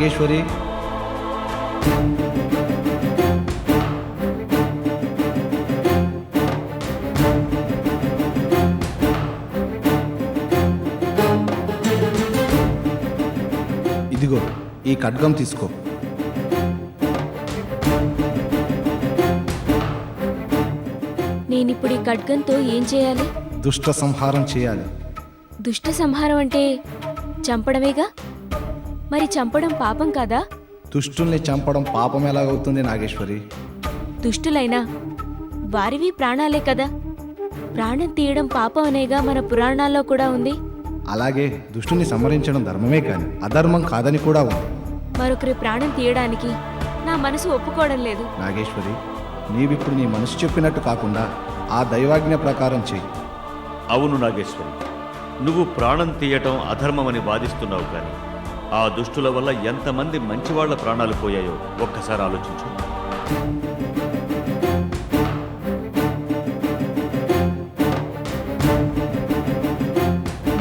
నాగేశ్వరి, ఇదిగో ఈ ఖడ్గం తీసుకో. నేనిప్పుడు ఈ ఖడ్గంతో ఏం చేయాలి? దుష్ట సంహారం చేయాలి. దుష్ట సంహారం అంటే చంపడమేగా? మరి చంపడం పాపం కాదా? దుష్టుల్ని చంపడం పాపం ఎలాగవుతుంది నాగేశ్వరి? దుష్టులైనా వారివి ప్రాణాలే కదా. ప్రాణం తీయడం పాపం అనేగా మన పురాణాల్లో కూడా ఉంది. అలాగే దుష్టుని సంహరించడం ధర్మమే కాని అధర్మం కాదని కూడా ఉంది. మరొకరి ప్రాణం తీయడానికి నా మనసు ఒప్పుకోవడం లేదు. నాగేశ్వరి, నీవిప్పుడు నీ మనసు చెప్పినట్టు కాకుండా ఆ దైవాజ్ఞ ప్రకారం చెయ్యి. అవును నాగేశ్వరి, నువ్వు ప్రాణం తీయటం అధర్మమని వాదిస్తున్నావు, కానీ ఆ దుష్టుల వల్ల ఎంతమంది మంచివాళ్ల ప్రాణాలు పోయాయో ఒక్కసారి ఆలోచించు.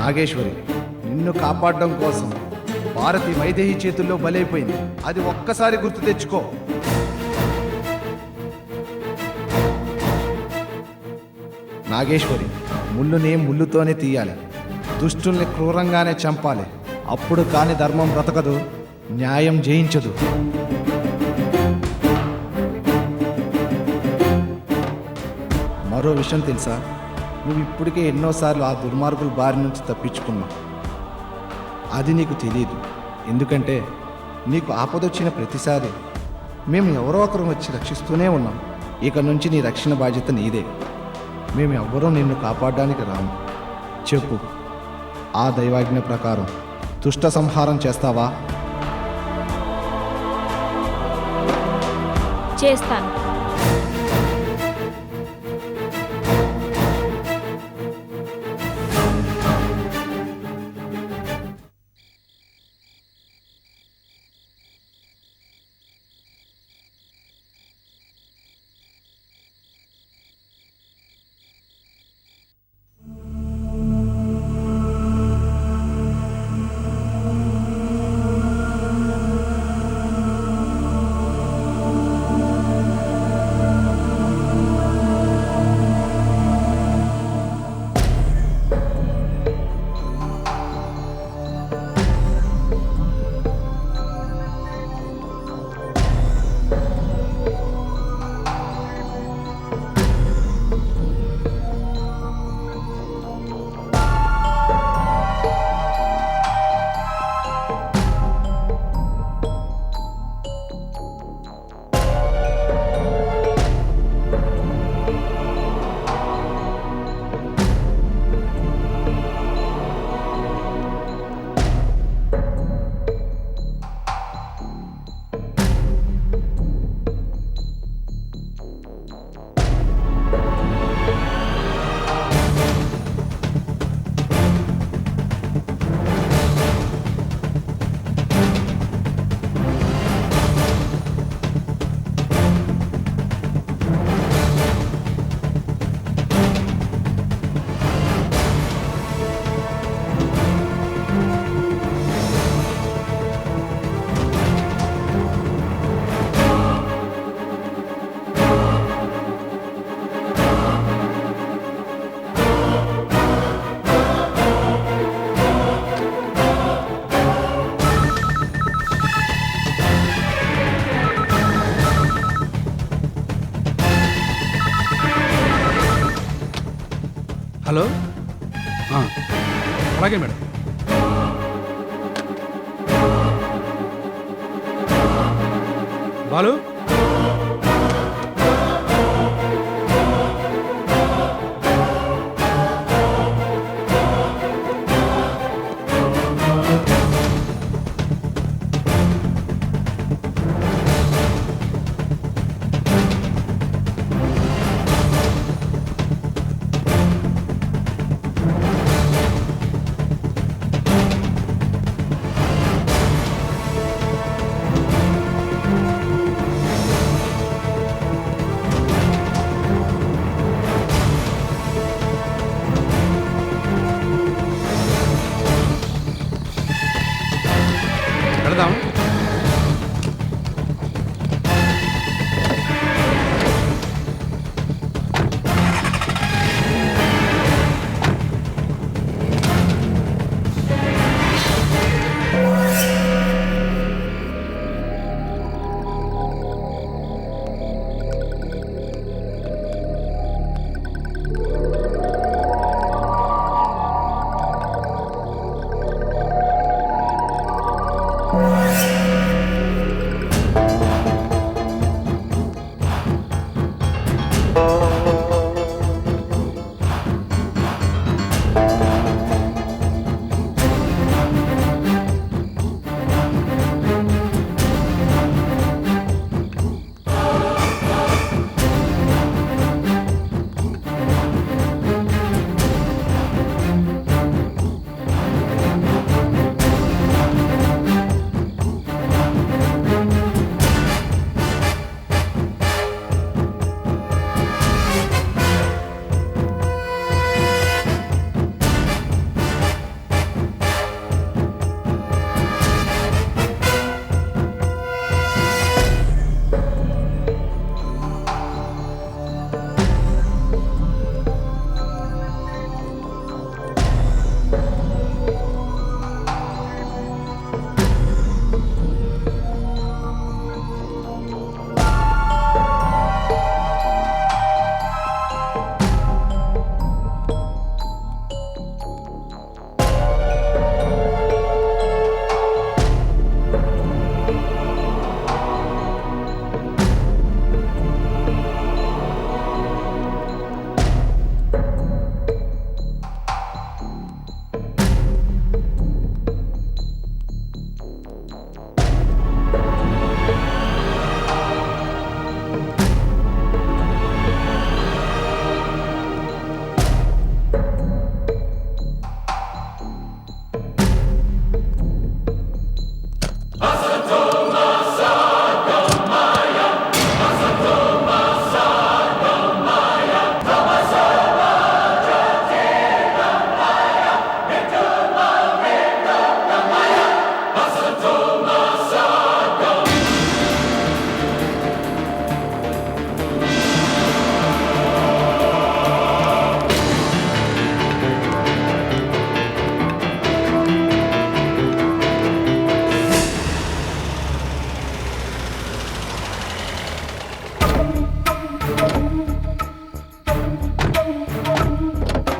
నాగేశ్వరి, నిన్ను కాపాడడం కోసం భారతి వైదేహి చేతుల్లో బలైపోయింది. అది ఒక్కసారి గుర్తు తెచ్చుకో. నాగేశ్వరి, ముళ్ళుని ముళ్ళుతోనే తీయాలి. దుష్టుల్ని క్రూరంగానే చంపాలి. అప్పుడు కాని ధర్మం బ్రతకదు, న్యాయం జయించదు. మరో విషయం తెలుసా? నువ్వు ఇప్పటికే ఎన్నోసార్లు ఆ దుర్మార్గుల బారి నుంచి తప్పించుకున్నావు. అది నీకు తెలియదు. ఎందుకంటే నీకు ఆపదొచ్చిన ప్రతిసారి మేము ఎవరో ఒకరు వచ్చి రక్షిస్తూనే ఉన్నాం. ఇక నుంచి నీ రక్షణ బాధ్యత నీదే. మేము ఎవ్వరూ నిన్ను కాపాడడానికి రాము. చెప్పు, ఆ దైవాజ్ఞ ప్రకారం దుష్ట సంహారం చేస్తావా? చేస్తాను. హలో, అలాగే మేడం. బాలు,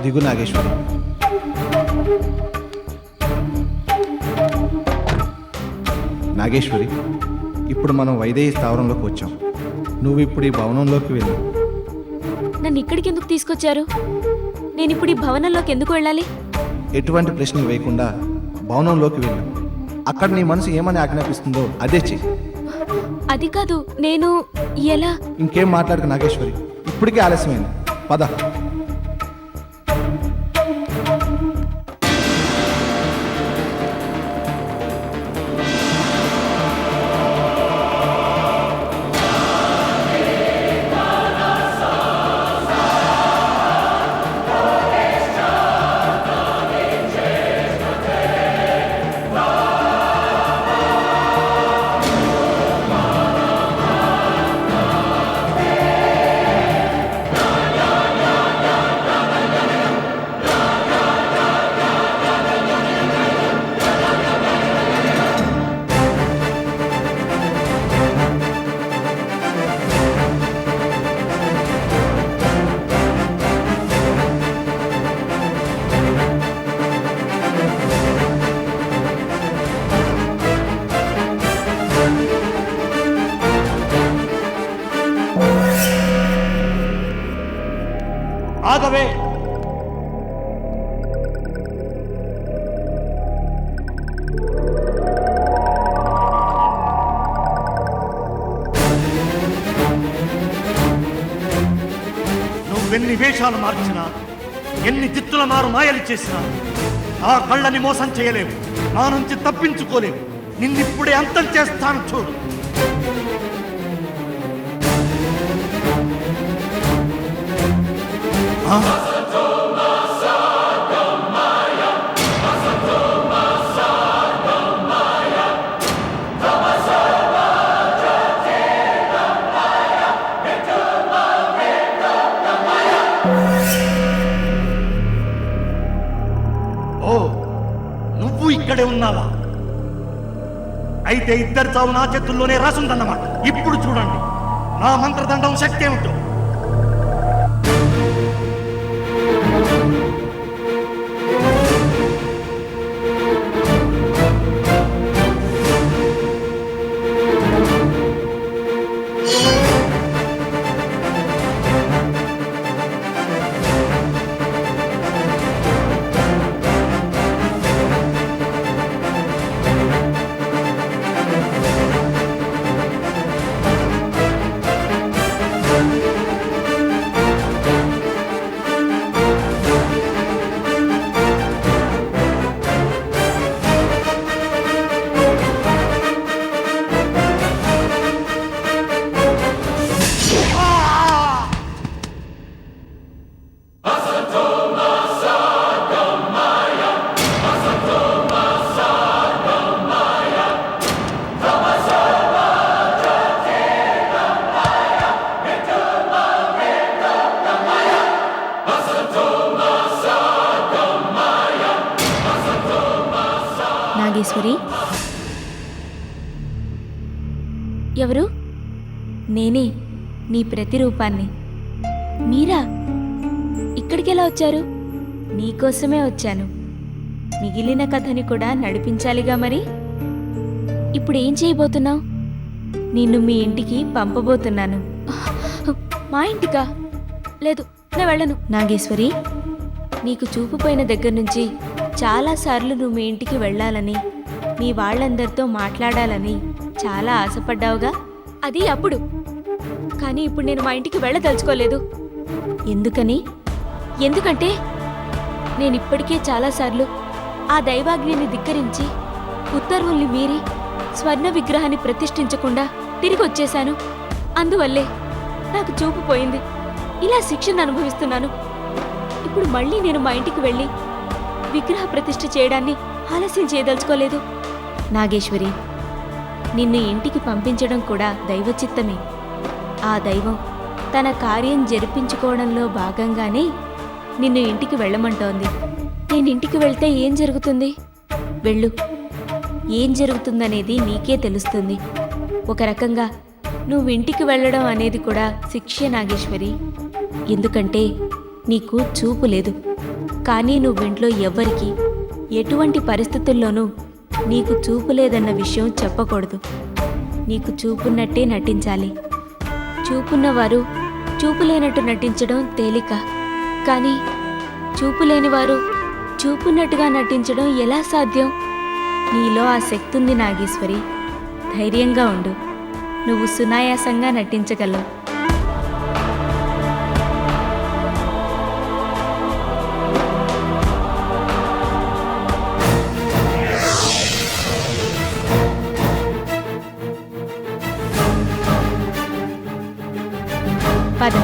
దిగు నాగేశ్వరి. నాగేశ్వరి, ఇప్పుడు మనం వైదేహి స్థావరంలోకి వచ్చాం. నువ్వు ఇప్పుడు ఈ భవనంలోకి వెళ్ళు. నన్ను ఇక్కడికి ఎందుకు తీసుకొచ్చారు? నేను ఇప్పుడు ఈ భవనంలోకి ఎందుకు వెళ్ళాలి? ఎటువంటి ప్రశ్న వేయకుండా భవనంలోకి వెళ్ళు. అక్కడ నీ మనసు ఏమని ఆజ్ఞాపిస్తుందో అదే చెయ్యి. అది కాదు, నేను ఎలా? ఇంకేం మాట్లాడక నాగేశ్వరి, ఇప్పటికే ఆలస్యమైంది. పద. ఆగవే. నువ్వెన్ని వేషాలు మార్చినా, ఎన్ని చిత్తుల మారు మాయలు చేసినా ఆ కళ్ళని మోసం చేయలేవు, నా నుంచి తప్పించుకోలేవు. నిన్నిప్పుడే అంతం చేస్తాను చూడు. ఓ, నువ్వు ఇక్కడే ఉన్నావా? అయితే ఇద్దరు చావు నా చేతుల్లోనే రాసుందన్నమాట. ఇప్పుడు చూడండి నా మంత్రదండం శక్తి ఏమిటో. నాగేశ్వరి, ఎవరు? నేనే, నీ ప్రతిరూపాన్ని. మీరా? ఇక్కడికి ఎలా వచ్చారు? నీకోసమే వచ్చాను. మిగిలిన కథని కూడా నడిపించాలిగా మరి. ఇప్పుడు ఏం చేయబోతున్నావు? నిన్ను మీ ఇంటికి పంపబోతున్నాను. మా ఇంటికా? లేదు, నేను వెళ్ళను. నాగేశ్వరి, నీకు చూపు పోయిన దగ్గర నుంచి చాలాసార్లు నువ్వు మీ ఇంటికి వెళ్ళాలని, మీ వాళ్ళందరితో మాట్లాడాలని చాలా ఆశపడ్డావుగా. అది అప్పుడు. కానీ ఇప్పుడు నేను మా ఇంటికి వెళ్ళదలుచుకోలేదు. ఎందుకని? ఎందుకంటే నేను ఇప్పటికే చాలాసార్లు ఆ దైవాజ్ఞని ధిక్కరించి ఉత్తర్వుల్ని మీరి స్వర్ణ విగ్రహాన్ని ప్రతిష్ఠించకుండా తిరిగి వచ్చేశాను. అందువల్లే నాకు చూపు పోయింది. ఇలా శిక్షను అనుభవిస్తున్నాను. ఇప్పుడు మళ్ళీ నేను మా ఇంటికి వెళ్ళి విగ్రహ ప్రతిష్ఠ చేయడాన్ని ఆలస్యం చేయదలుచుకోలేదు. నాగేశ్వరి, నిన్ను ఇంటికి పంపించడం కూడా దైవచిత్తమే. ఆ దైవం తన కార్యం జరిపించుకోవడంలో భాగంగానే నిన్ను ఇంటికి వెళ్ళమంటోంది. నేను ఇంటికి వెళ్తే ఏం జరుగుతుంది? వెళ్ళు. ఏం జరుగుతుందనేది నీకే తెలుస్తుంది. ఒక రకంగా నువ్వు ఇంటికి వెళ్ళడం అనేది కూడా శిక్షే నాగేశ్వరి. ఎందుకంటే నీకు చూపు లేదు. కానీ నువ్వింట్లో ఎవ్వరికీ ఎటువంటి పరిస్థితుల్లోనూ నీకు చూపు లేదన్న విషయం చెప్పకూడదు. నీకు చూపున్నట్టే నటించాలి. చూపున్నవారు చూపు లేనట్టు నటించడం తేలిక, కానీ చూపు లేనివారు చూపున్నట్టుగా నటించడం ఎలా సాధ్యం? నీలో ఆ శక్తి ఉంది నాగేశ్వరి. ధైర్యంగా ఉండు. నువ్వు సునాయాసంగా నటించగలవు. పద.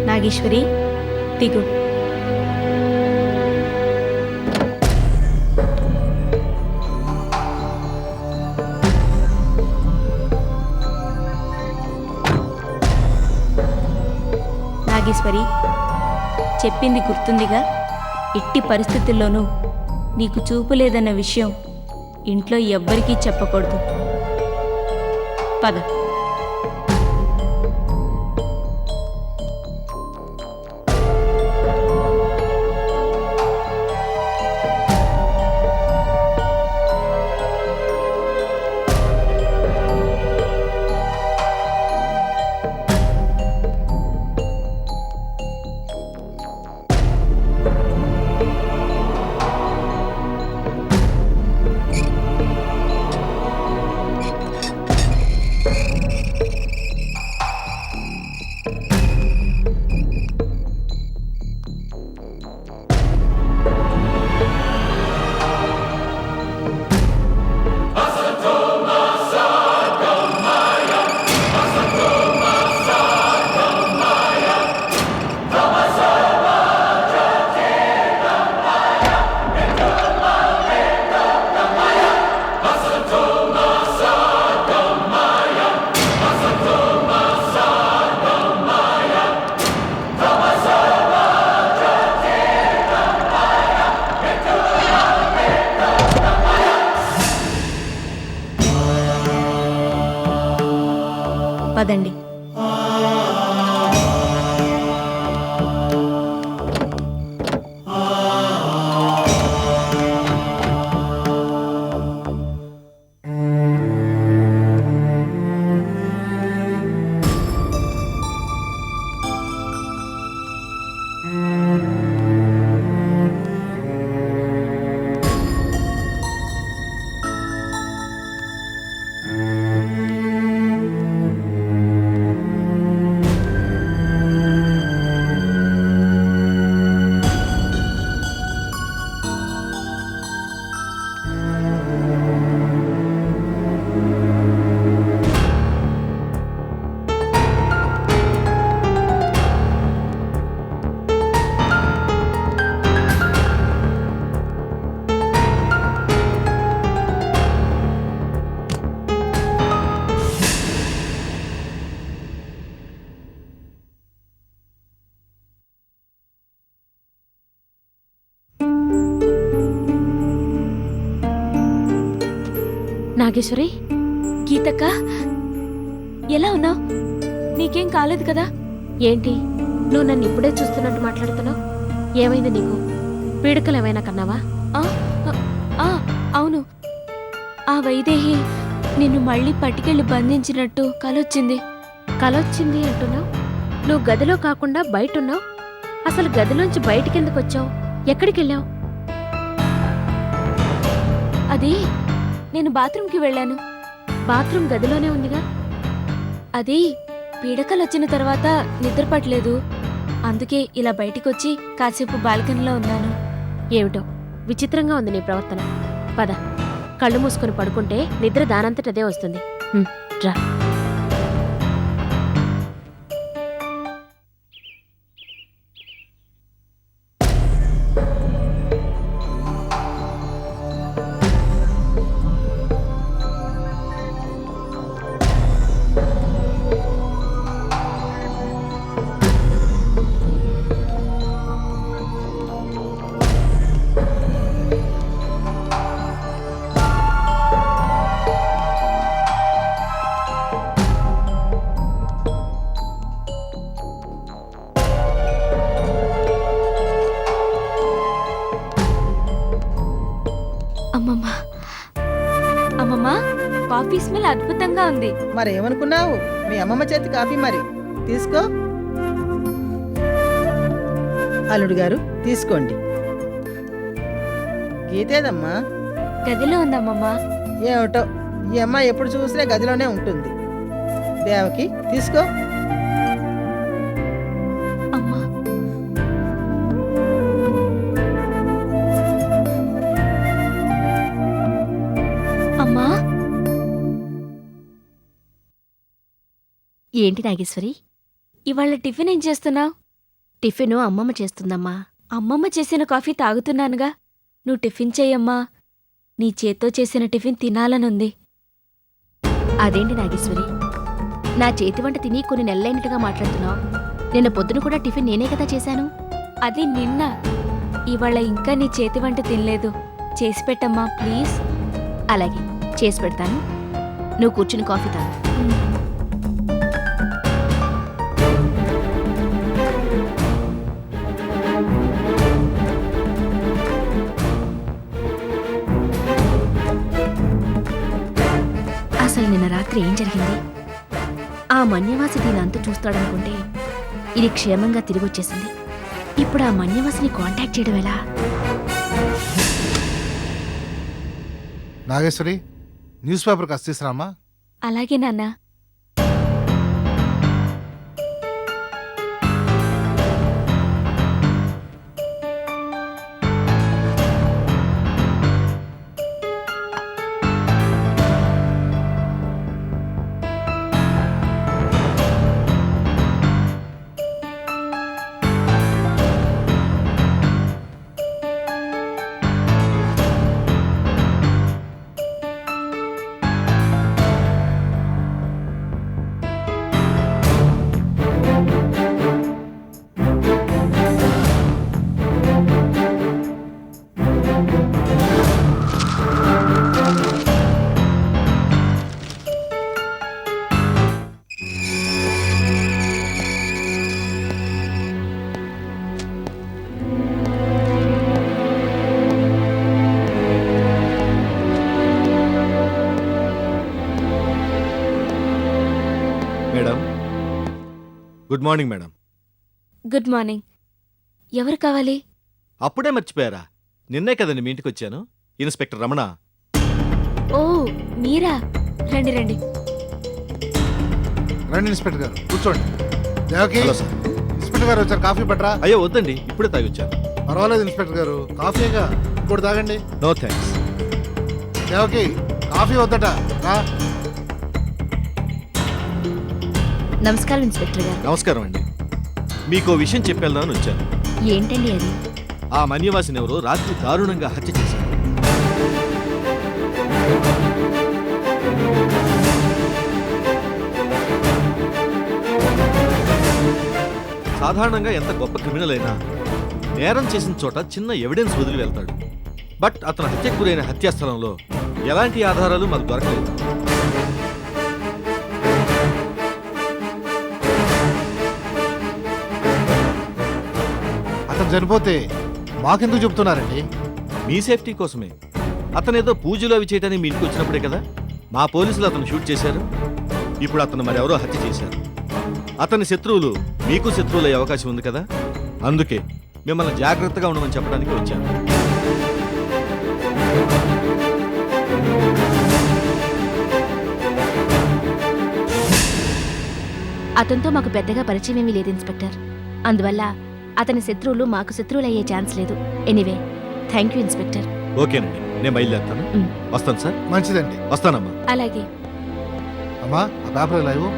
నాగేశ్వరి, దిగు. నాగేశ్వరి, చెప్పింది గుర్తుందిగా? ఎట్టి పరిస్థితుల్లోనూ నీకు చూపు లేదన్న విషయం ఇంట్లో ఎవ్వరికీ చెప్పకూడదు. పద. పదండి. నాగేశ్వరి, గీతక్క, ఎలా ఉన్నావు? నీకేం కాలేదు కదా? ఏంటి నువ్వు నన్ను ఇప్పుడే చూస్తున్నట్టు మాట్లాడుతున్నావు? ఏమైంది నీకు? పీడకలు ఏమైనా కన్నావా? అవును, ఆ వైదేహి నిన్ను మళ్ళీ పట్టుకెళ్ళి బంధించినట్టు కలొచ్చింది. కలొచ్చింది అంటున్నావు? నువ్వు గదిలో కాకుండా బయటున్నావు. అసలు గదిలోంచి బయటికెందుకు వచ్చావు? ఎక్కడికి వెళ్ళావు? అది నేను బాత్రూంకి వెళ్ళాను. బాత్రూమ్ గదిలోనే ఉందిగా. అది పీడకలు వచ్చిన తర్వాత నిద్ర పట్టలేదు, అందుకే ఇలా బయటికొచ్చి కాసేపు బాల్కనీలో ఉన్నాను. ఏమిటో విచిత్రంగా ఉంది నీ ప్రవర్తన. పద, కళ్ళు మూసుకొని పడుకుంటే నిద్ర దానంతటదే వస్తుంది. రా. అమ్మమ్మ అమ్మమ్మ, కాఫీ స్మెల్ అద్భుతంగా ఉంది. మరేమనుకున్నావు? మీ అమ్మమ్మ చేతి కాఫీ మరి తీసుకో. అల్లుడు గారు తీసుకోండి. గీతేదమ్మా? గదిలో ఉందమ్మమ్మ. ఏమిటో ఈ అమ్మాయి ఎప్పుడు చూసినా గదిలోనే ఉంటుంది. దేవకి తీసుకో. అమ్మా, అమ్మా. ఏంటి నాగేశ్వరి? ఇవాళ టిఫిన్ ఏం చేస్తున్నావు? టిఫిను అమ్మమ్మ చేస్తుందమ్మా. అమ్మమ్మ చేసిన కాఫీ తాగుతున్నానుగా. నువ్వు టిఫిన్ చెయ్యమ్మా. నీ చేత్తో చేసిన టిఫిన్ తినాలనుంది. అదేంటి నాగేశ్వరి, నా చేతి వంట తిని కొన్ని నెలలైనట్టుగా మాట్లాడుతున్నావు. నిన్న పొద్దున కూడా టిఫిన్ నేనే కదా చేశాను. అది నిన్న. ఇవాళ ఇంకా నీ చేతి వంట తినలేదు. చేసి పెట్టమ్మా ప్లీజ్. అలాగే చేసి పెడతాను. నువ్వు కూర్చుని కాఫీ తాగు. అసలు నిన్న రాత్రి ఏం జరిగింది? ఆ మన్యవాసి దీని అంతు చూస్తాడనుకుంటే ఇది క్షేమంగా తిరిగొచ్చేసింది. ఇప్పుడు ఆ మన్యవాసిని కాంటాక్ట్ చేయడం ఎలా? నాగేశ్వరి, న్యూస్ పేపర్ కాస్త తీసుకురామ్మా. అలాగే నాన్న. Madam, good morning madam. Good morning. ఎవరు కావాలి? అప్పుడే మర్చిపోయారా? నిన్నే కదండి మీ ఇంటికి వచ్చాను. ఇన్స్పెక్టర్ రమణ. ఓ మీరా? రండి రండి. రండి ఇన్స్పెక్టర్ గారు, కూర్చోండి. Devaki, hello sir. ఇన్స్పెక్టర్ గారు వచ్చారు, కాఫీ పట్టరా? అయ్యో వద్దండి, ఇప్పుడే తాగొచ్చాను. పర్వాలేదు ఇన్స్పెక్టర్ గారు, కాఫీగా ఇంకోటి తాగండి. No thanks. దేవకి, కాఫీ వద్దట రా. నమస్కారం ఇన్స్పెక్టర్ గారు. నమస్కారం అండి. మీకు విషయం చెప్పేద్దామని వచ్చాను. ఏంటండి అది? ఆ మన్యవాసిని ఎవరో రాత్రి దారుణంగా హత్య చేశారు. సాధారణంగా ఎంత గొప్ప క్రిమినల్ అయినా నేరం చేసిన చోట చిన్న ఎవిడెన్స్ వదిలి వెళ్తాడు. బట్ అతను హత్యకు గురైన హత్యాస్థలంలో ఎలాంటి ఆధారాలు మాకు దొరకలేదు. అతను చనిపోతే మాకెందుకు చెప్తున్నారండి? మీ సేఫ్టీ కోసమే. అతనేదో పూజలు అవి చేయడానికి మీ ఇంటికి వచ్చినప్పుడే కదా మా పోలీసులు అతను షూట్ చేశారు. ఇప్పుడు అతను మరెవరో హత్య చేశారు. అతని శత్రువులు మీకు శత్రువులయ్యే అవకాశం ఉంది కదా, అందుకే మిమ్మల్ని జాగ్రత్తగా ఉండమని చెప్పడానికి వచ్చాను. అతనితో మాకు పెద్దగా పరిచయం ఏమీ లేదు ఇన్స్పెక్టర్. అందువల్ల అతని శత్రువులు మాకు శత్రువులు అయ్యే ఛాన్స్ లేదు. Anyway, thank you inspector. ఓకేనండి, నేను బయలుదేరుతాను. వస్తాను సార్. మంచిదండి. వస్తానమ్మా. అలాగే. అమ్మా ఆ పేపర్ ఇలా ఇవ్వు.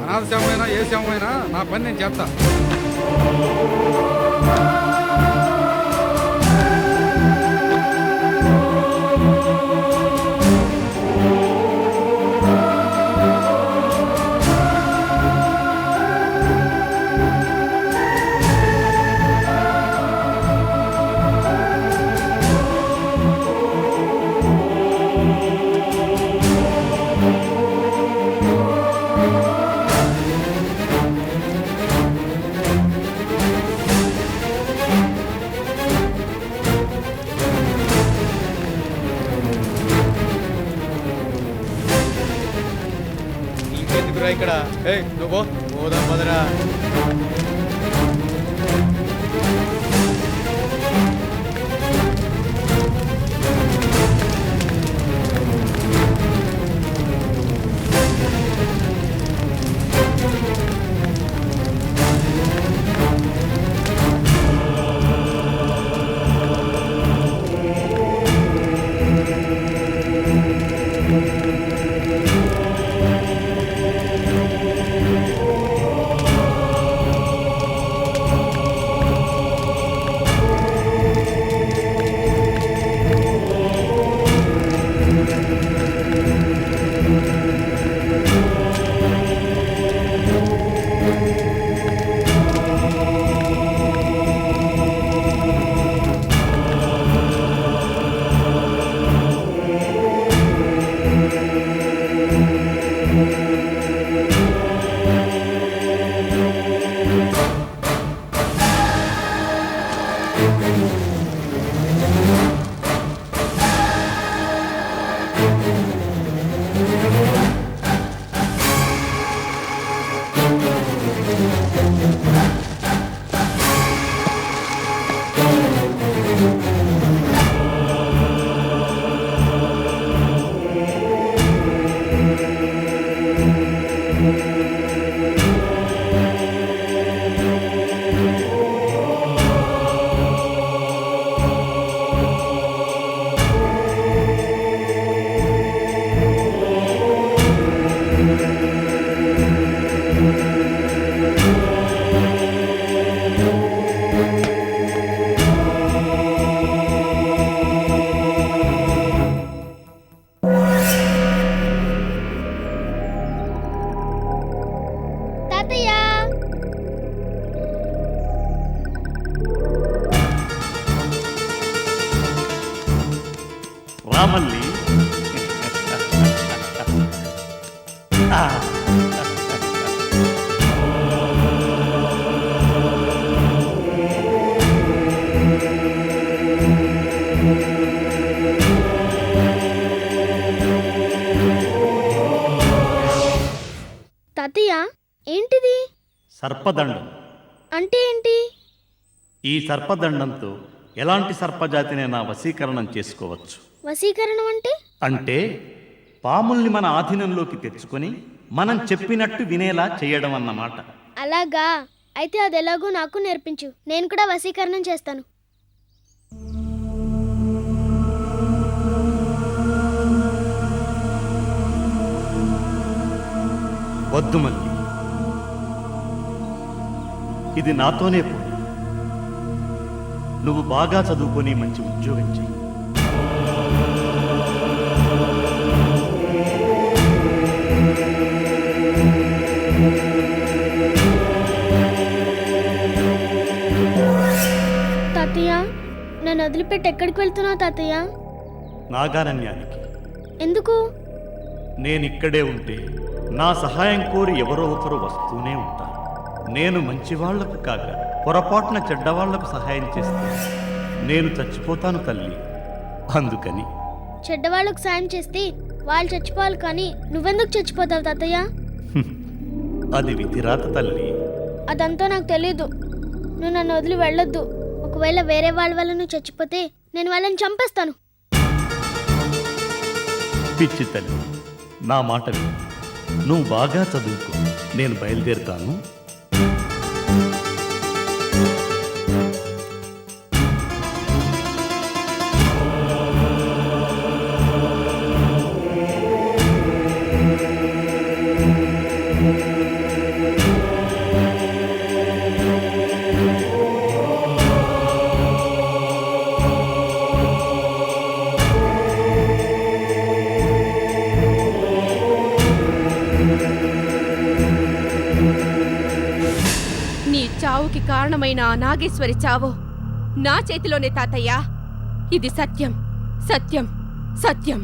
అనాథ శవమైనా ఏ శవమైనా నా పని నేను చేస్తా. ఇంకెందుకురా ఇక్కడ? నువ్వు పోదాం పదరా. రామల్లి తాతయ్య ఏంటిది? సర్పదండం అంటే ఏంటి? ఈ సర్పదండంతో ఎలాంటి సర్పజాతినైనా వశీకరణం చేసుకోవచ్చు. వశీకరణం అంటే? అంటే పాముల్ని మన ఆధీనంలోకి తెచ్చుకొని మనం చెప్పినట్టు వినేలా చేయడం అన్నమాట. అలాగా? అయితే అది ఎలాగో నాకు నేర్పించు, నేను కూడా వశీకరణం చేస్తాను. వద్దు మల్లి, ఇది నాతోనే పో. నువ్వు బాగా చదువుకొని మంచి ఉద్యోగం చెయ్యి. తాతయ్య, నన్ను వదిలిపెట్టి ఎక్కడికి వెళ్తున్నావు తాతయ్య? నాగారణ్యానికి. ఎందుకు? నేనిక్కడే ఉంటే నా సహాయం కోరి ఎవరో ఒకరు వస్తూనే ఉంటారు. నేను మంచివాళ్లకు కాక పొరపాటున చెడ్డవాళ్లకు సహాయం చేస్తే నేను చచ్చిపోతాను తల్లి. అందుకని చెడ్డవాళ్ళకు సాయం చేస్తే వాళ్ళు చచ్చిపోవాలి, కానీ నువ్వెందుకు చచ్చిపోతావు తాతయ్య? అది విధిరాత తల్లి. అదంతా నాకు తెలీదు. నువ్వు నన్ను వదిలి వెళ్ళొద్దు. ఒకవేళ వేరే వాళ్ళ వల్ల నువ్వు చచ్చిపోతే నేను వాళ్ళని చంపేస్తాను. పిచ్చి తల్లి, నా మాట విను. నువ్వు బాగా చదువుకో. నేను బయలుదేరుతాను. నీ చావుకి కారణమైన ఆ నాగేశ్వరి చావు నా చేతిలోనే తాతయ్య. ఇది సత్యం, సత్యం, సత్యం.